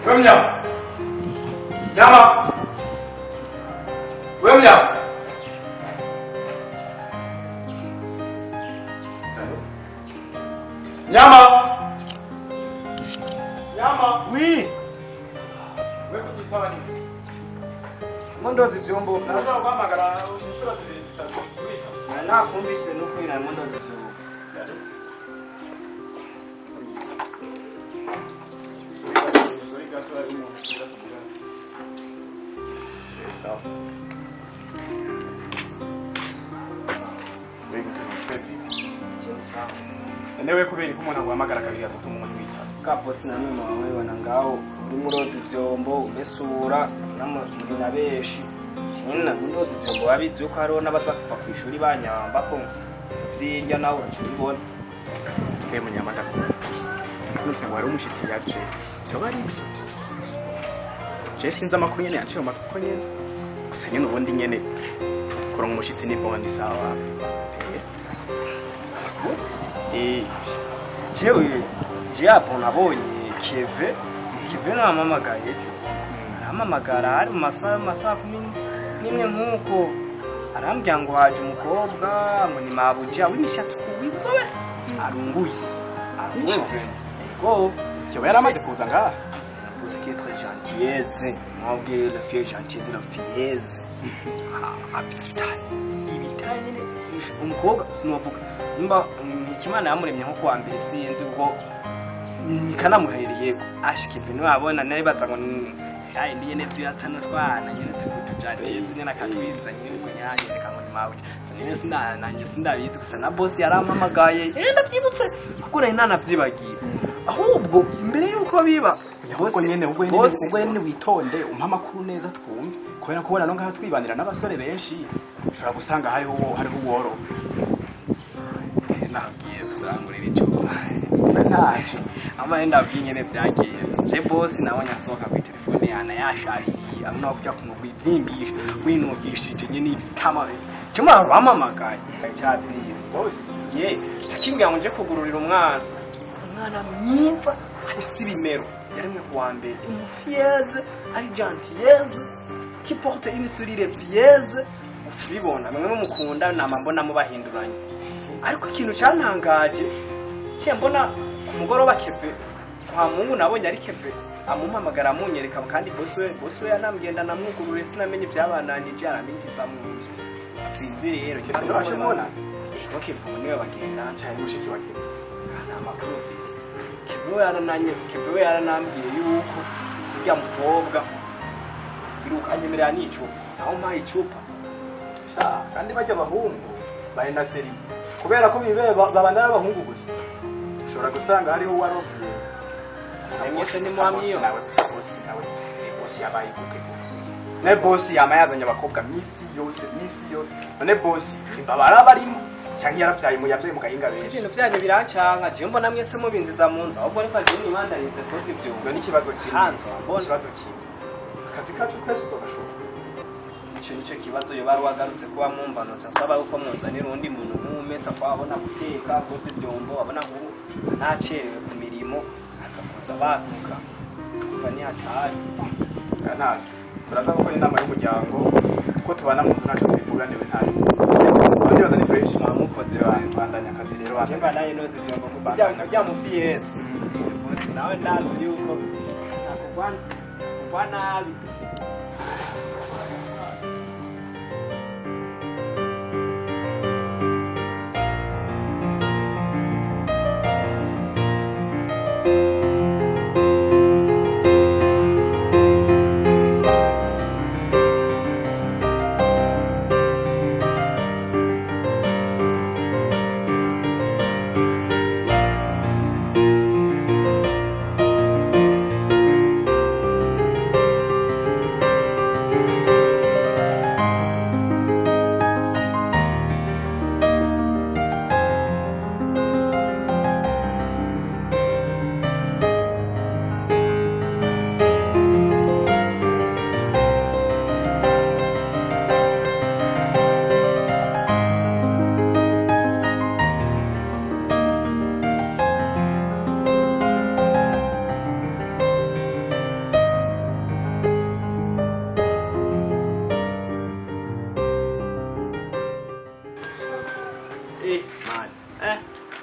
왜 없냐? 야마! 왜 없냐? 야마! 야마! Oui. 왜 그렇게 이상하니? Mondozi vyombo. 나중에 guhamagara inshuro zibiri zitatu urica. Nakumvise nuko ina mondozi vyombo. Sorry gato arimo kugira. Sawa. Wewe Freddy. Sawa. Newe kubera ko umuntu aguhamagara kabiri gatatu mu mwanya w'itatu. Kaposi na mama wawe wana ngao uri murozi vyombo umesura muri na beshi nyina mundozi vyombo wabizi uko hariho n'abaza kuva ku ishuri banyamba ko vyirya nawe uracubibona Ke munyamata ko. Nuse ngo ari umushitsi yaje. Cyo bari byo. Je sinzi amakuru nyene yaciye mu matwi ko nyene. Gusa nyene ubundi nyene kuronka umushitsi ni bondi sawa. jewe hapo nabonye Keve namamagaye ejo aramamagara ari mu masaha 11 nk'uko arambwira ngo haje umukobwa ngo ni mabuja w'imishatsi kuwitsobe arunguye ego Cyo yaramaze kuza ngaha. ce qui est très gentillesse mwabwe la fille gentillesse la fillesse abisitaye ibitaye nyine umukobwa sinovuga nimba ikimana yamuremye nko kuwa mbere sinzi ubwo nikanamuhereye ashikivye niwabona naribaza ngo yayi ndiye nevyo yatsana twana nyine tukutujantiye nyine akatwiza nyine ubwo nyanye reka ngo nimawe sinene sinananye sindabizi gusa na boss yarampamagaye ndavyibutse kuko nari nanavyibagiye ahubwo imbere yuko biba Ubwo nyene ubwo nyene witonde umpa amakuru neza twumve kubera kubona no ngaha twibanira n'abasore benshi ushobora gusanga hariho uworo nabwiye gusangurira icyo ntacyo amaye ndabwiye nyene vyagenze je boss nabonye asohoka ku telefone yana yashariye amuna kujya kumugwibyimbisha winukishije nyene ibitama cyuma ramamagaye cyavyiye boss ye kimbya ngo je kugururira umwana mwiza afise ibimero yarimwe kuwa mbere umufieze ari gentillesse qui porte une sourire pièce ucibona bamwe mukunda namambona mubahinduranye ariko ikintu cyantangaje cye mbona ku mugoroba Keve kwa Mungu nabonye ari Keve amumpamagara munyereka kandi boss we yanambwenda namwugurure sinamenye byabananije araminjiza mu nzu sinzi rero cyashimona okay vuba niwe bagenda cyane mushiki wake amakuru ufise Keve yaranambwiye yuko ujya mukobwa birukanye n'icupa aho mpaye icupa kandi bajya abahungu bahenda seri kubera ko bibe babana n'abahungu gusa ushobora gusanga hariho warobye mwese ni mwamiyo boss yabaye gute ne boss yamayazanye abakobwa misi yose none boss imbabara barimo cyangwa yaravyaye mu yavye mu gahinga benshi ibintu byanyu birancanka je mbona mwese mubinziza mu nzu ahubwo ariko je nimandarize kozi byo n'ikibazo hanze mbona ikibazo kimwe akazi kacu twese tugashobora icyo kibazo yo bari wagarutse kuba mumbano cyasaba uko munzanira undi muntu nk'umesa kwabona guteka kozi byombo abona ngo nacerewe ku mirimo aza kuza banuka bani atari ntaje turaza gukora inama y'umuryango ko tubana mu nzu ntacyo twivuganiwe ntayo ndibaza ni fresh bamukoze bandanya akazi rero Chemba naye nozi byombo gusa byamufiyetse bose nawe ndazi yuko nakubana nabi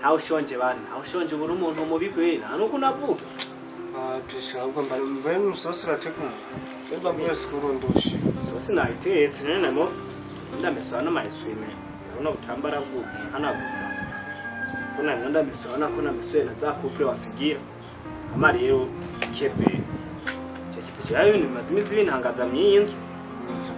ntawe ushonje bana ntawe ushonje ubura umuntu mubi kwera nuko unavuga pisha ahubwo mbaye umusosi urateguye mba mwese kurundusha sosi nayitetse nene mo ndameswa n'amayiswime urabona butambara bwubi hanaguza kuna ndameswa na kuna meswe na za couple wasigira kama rero kebe cyayo ni mazimizi bintangaza myinzu nse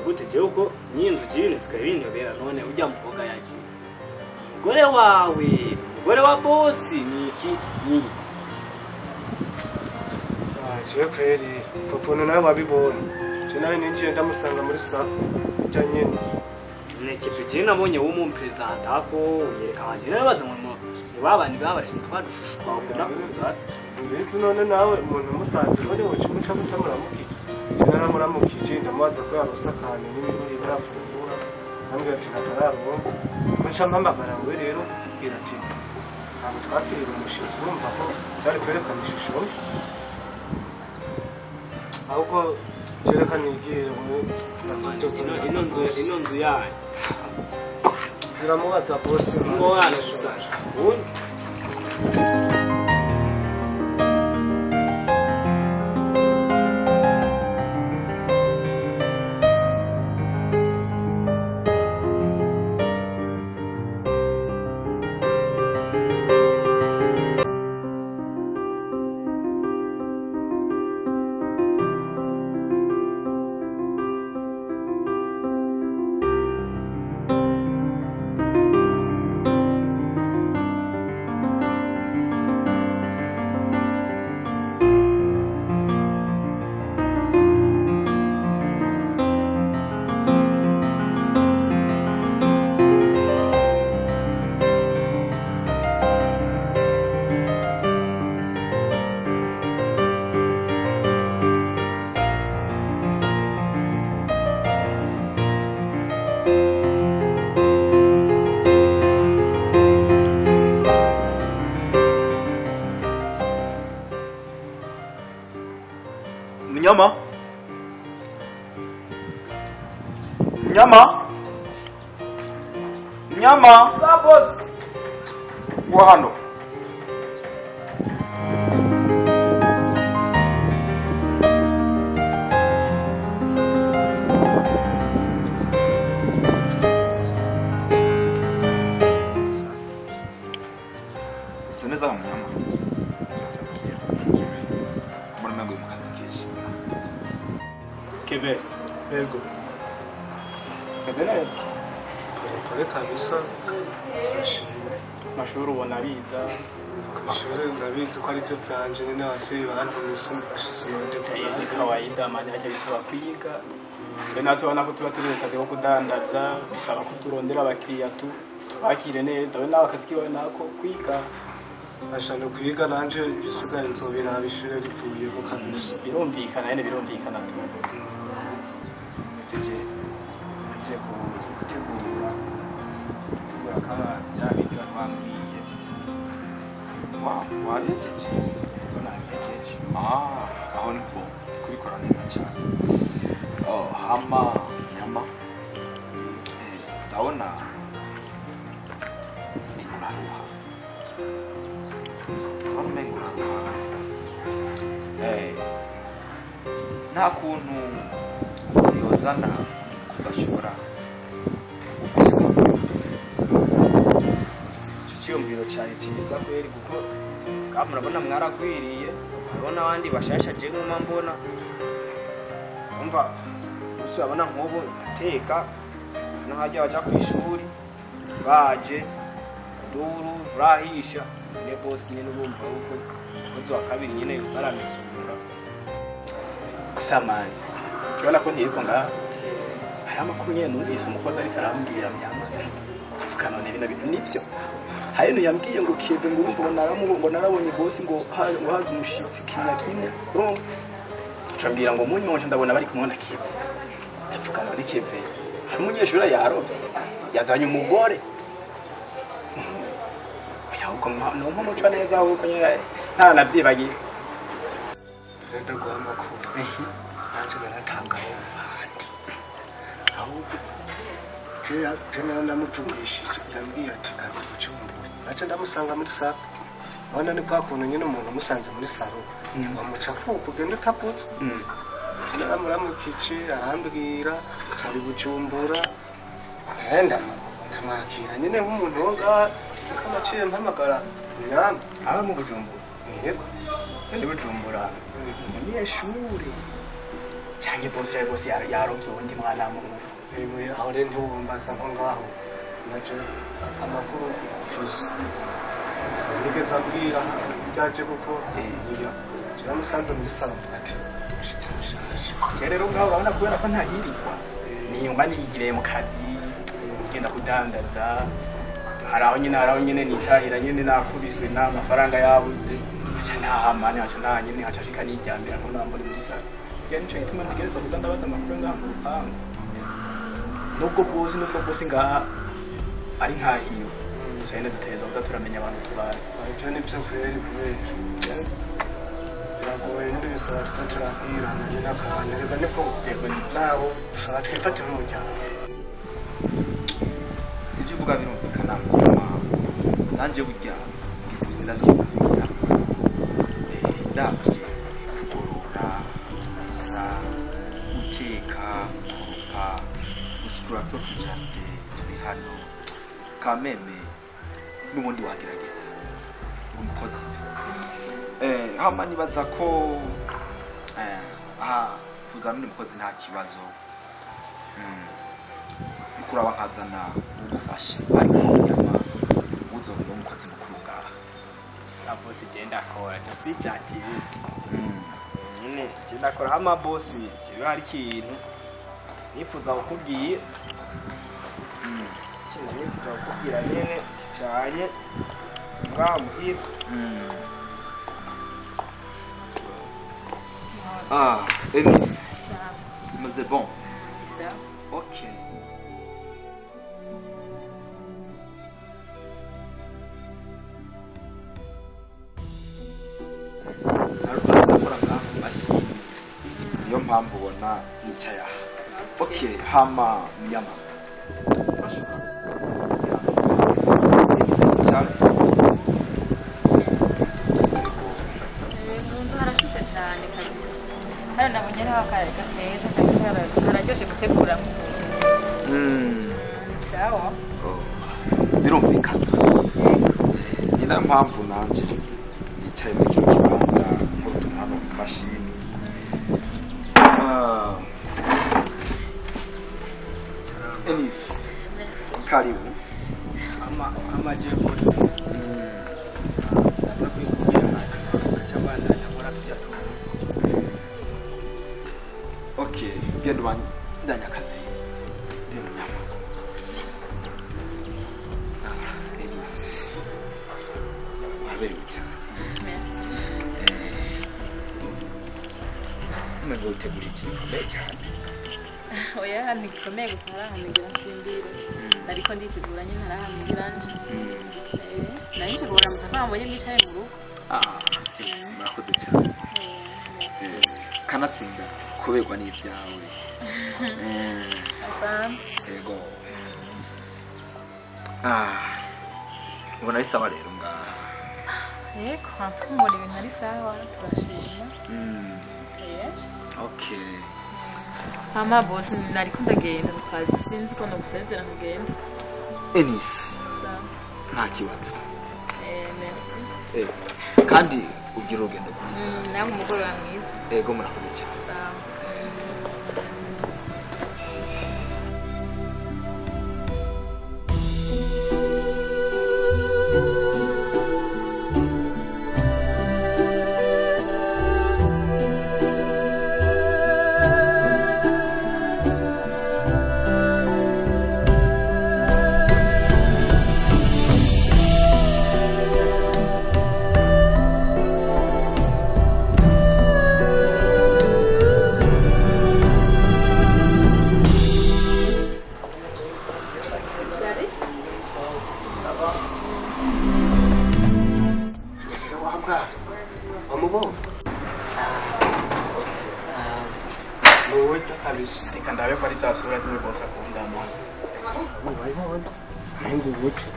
gute je uko myinzu cyibintu sikaye bindobera none ujya mukoga yaki umugore wa boss ni iki ni je kweri popono nawe wabibonye je nawe ninjiye ndamusanga muri sa cyanyene nekitu je nabonye w'umumpresenta ako yereka wanje nawe baza mu babandi babashinzwe badushushwa ukunda kuza ndetse none nawe umuntu musanze bari mu cyumuca mutamuramukije je naramuramukije ndamubaza ko yarusakanye n'ibiri barafungura nambwe ati nakararo muca mpamagara we rero kubwira ati ntabwo twakiriye umushitsi urumva ko cyari kwerekana ishusho ahubwo cyerekana igihe ino nzu yayo ziramubaza bose ngo hano gusaje ubundi Mnyama sa boss wa hano zineza mnyama mbona mwangu mkazi keshi keve yego neza kare kabisa mashuri ubona biza kwishuri ndabizi ko ari byo byanje ni n'abavyeyi bantumise ni kawaida mani acha bisaba kwiga tena tubona ko tuba turi mu kazi ko kudandaza bisaba ko turondera abakiriya tubakire neza we nawe akazi kiwe nako kwiga ashaka kwiga nanje bisigaye nzobera bishure rivuye ko kabisa birumvikana nyene birumvikana tu teje aje gutegura kama bya bindi bambwiye warejeje nagejeje aho nibwo kubikora neza cyane hama nyama ndabona ninguraruha nta kuntu yozana kugashobora gufasha akazi cyumviro cyari cyiza kweri kuko murabona mwarakwiriye urabona abandi bashasha je nkuma mbona umva gusa abona nk'ubu ateka no hajya baja ku ishuri baje duru rahisha ne boss nyine ubumva uko uzi wa kabiri nyine zaramisura kusamani cyona ko ntiyiko nga aya makuru nyene numvise umukozi ariko arambwira myama tuvuga none bino bintu nivyo hari no yambwiye ngo kebe ngo urumva ngo narabonye boss ngo haza umushitsi kimya urumva cambira ngo munyi wanje ndabona bari kumwona kebe tuvuga none kebe hari umunyeshuri yarovye yazanye umugore ahubwo no muco neza ahubwo nyine nta navyibagiye renda guha amakuru nanje baratangaye ahubwo tena ndamuvugishije ndambwira ati kaza Bujumbura naca ndamusanga muri salo abona ni kwa kuntu nyine umuntu umusanze muri salo bamuca kuko ugenda utaputse naramukije arambwira ari Bujumbura ndamwakira nyine nk'umuntu wo ngaha kamaciye mpamagara nyamba aba mu Bujumbura yego ndi Bujumbura umunyeshuri cyangwa bose yarovye undi mwana mu aho rero ntiwumbaza nko ngaho naje amakuru mfise nigeze abwira byaje kuko turamusanze muri salo ati ushitse mushasha rero ngaho urabona kubera ko ntahirirwa niyumva niyigiriye mu kazi ngenda kudandaza haraho nyine nitahira nyine nakubiswe n'amafaranga yabuze aca ntahamane aca nta nyine aca ashika nijyambira ko nambona muri salo ya nico gituma ntegereza kuza ndabaza amakuru ngaha mu rupangu nubwo bwose ngaha ari nkahiyo cyane duteza kuza turamenya abantu tubaye icyo ni byo kweri biragoye n'ibisaba turatira nyine akabanya reka niko yego nabo usaba twifatira umuryango ibyo uvuga birumvikana nanjye burya ngize ibizina by'imana ndabye kugorora isa guteka kurupa gusukura two tujyane turi hano kameme n'ubundi wagerageza umukozi hama nibaza ko tuzana undi mukozi nta kibazo kuraba nkazana ugufasha ariko nyama uzobona umukozi mukuru ngaha abosi genda akora duswijatiye nyine genda akora hama bosi kiba hari ikintu nifuza kukubwira ikintu nifuza kukubwira nyine cyane ngaha muhira Enis mais c'est bon ça ok niyo mpamvu ubona yicaye aha okay hama nyama urashobora Mundu harashushe cyane kabisa. Hano nabonye ari akareka keza kabisa hararyoshe gutegura sawa. birumvikana ni nayo mpamvu nanje yicaye muri icyo kibanza nkora utuntu hano ku mashini Enis karibu amaje bosi aza kwinjira acha bana akora pia tu okay genda bandanya akazi ndimo nyama Enis waberewe cyane Merci. umenya utegura ikintu gikomeye cyane Oya hano gikomeye gusa harahangira nsimbire. Ariko nditegura nyine harahangira nje. Nanje kubona mutaka mbonye mwicaye mu rugo. murakoze cyane kanatsinda kuberwa n'ibyawe Asante. yego ubona bisaba rero ngaha Yego mpfumbura ibintu ari sawa turashima. okay Mama boss nariko ndagenda mu kazi sinzi ko nagusezera kugenda. Enis Sawa. nta kibazo Merci. kandi ugira urugendo rwiza Namwe umugoroba mwiza. yego murakoze cyane Sawa. Sari? wabwa wamubonye wowe kabisa reka ndabe ko ari za sura zimwe bose akunda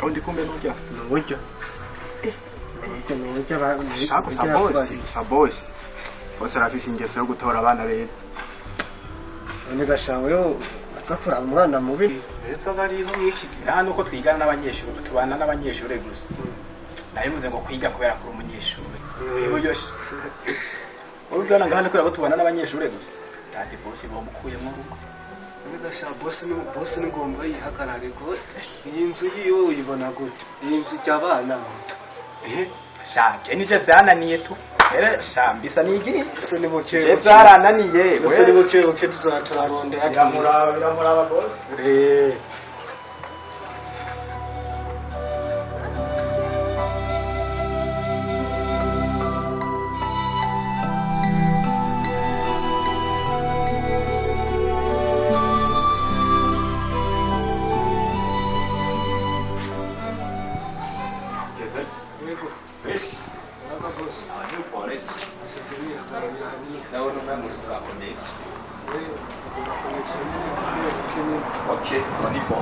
Kaundi kumbe nuja. Nuja. Nuja Shaku sabosi. Bose rafise ingeso yo gutora abana beza. None gashawe yo asakura umwana mubi. Ndetse bariho mwiki. Hano uko twigana n'abanyeshuri tubana n'abanyeshuri gusa. Nabivuze ngo kwiga kubera kuri umunyeshuri. Iburyoshe. Urugana ngahane kubera ko tubana n'abanyeshuri gusa. Tazi bosi bomukuyemo ruko. None gashawe bosi ni ngombwa yihagarare ko iyi nzu yiwe uyibona gute? Iyi nzu y'abana. Shanje nije byananiye tu. Ere shambisa nigiri. Ese ni buke. Je byarananiye. Ese ni buke tuzaturarondera. Biramuraba bosi. Okay, on y va.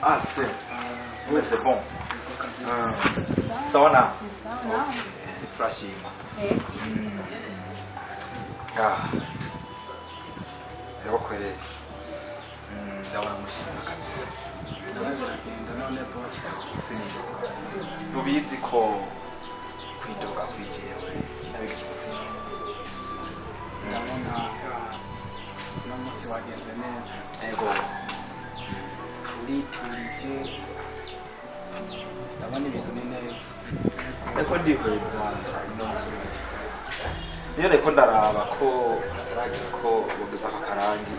Ah, c'est. Mais c'est bon. Sauna. Sauna. Trashing. Rero kweli. Ndabona mushima kabisa. None bosi. Sinjo. Tubizi ko kwidoga kuri jewe nabigize ubuzima. Ndabona no musi wagenze neza. Ego. Uriturije. Ndabona ibintu ni neza. Ariko ndihweza no musubira. Niyo ariko ndaraba ko ataragira ko bogeza ko karangi.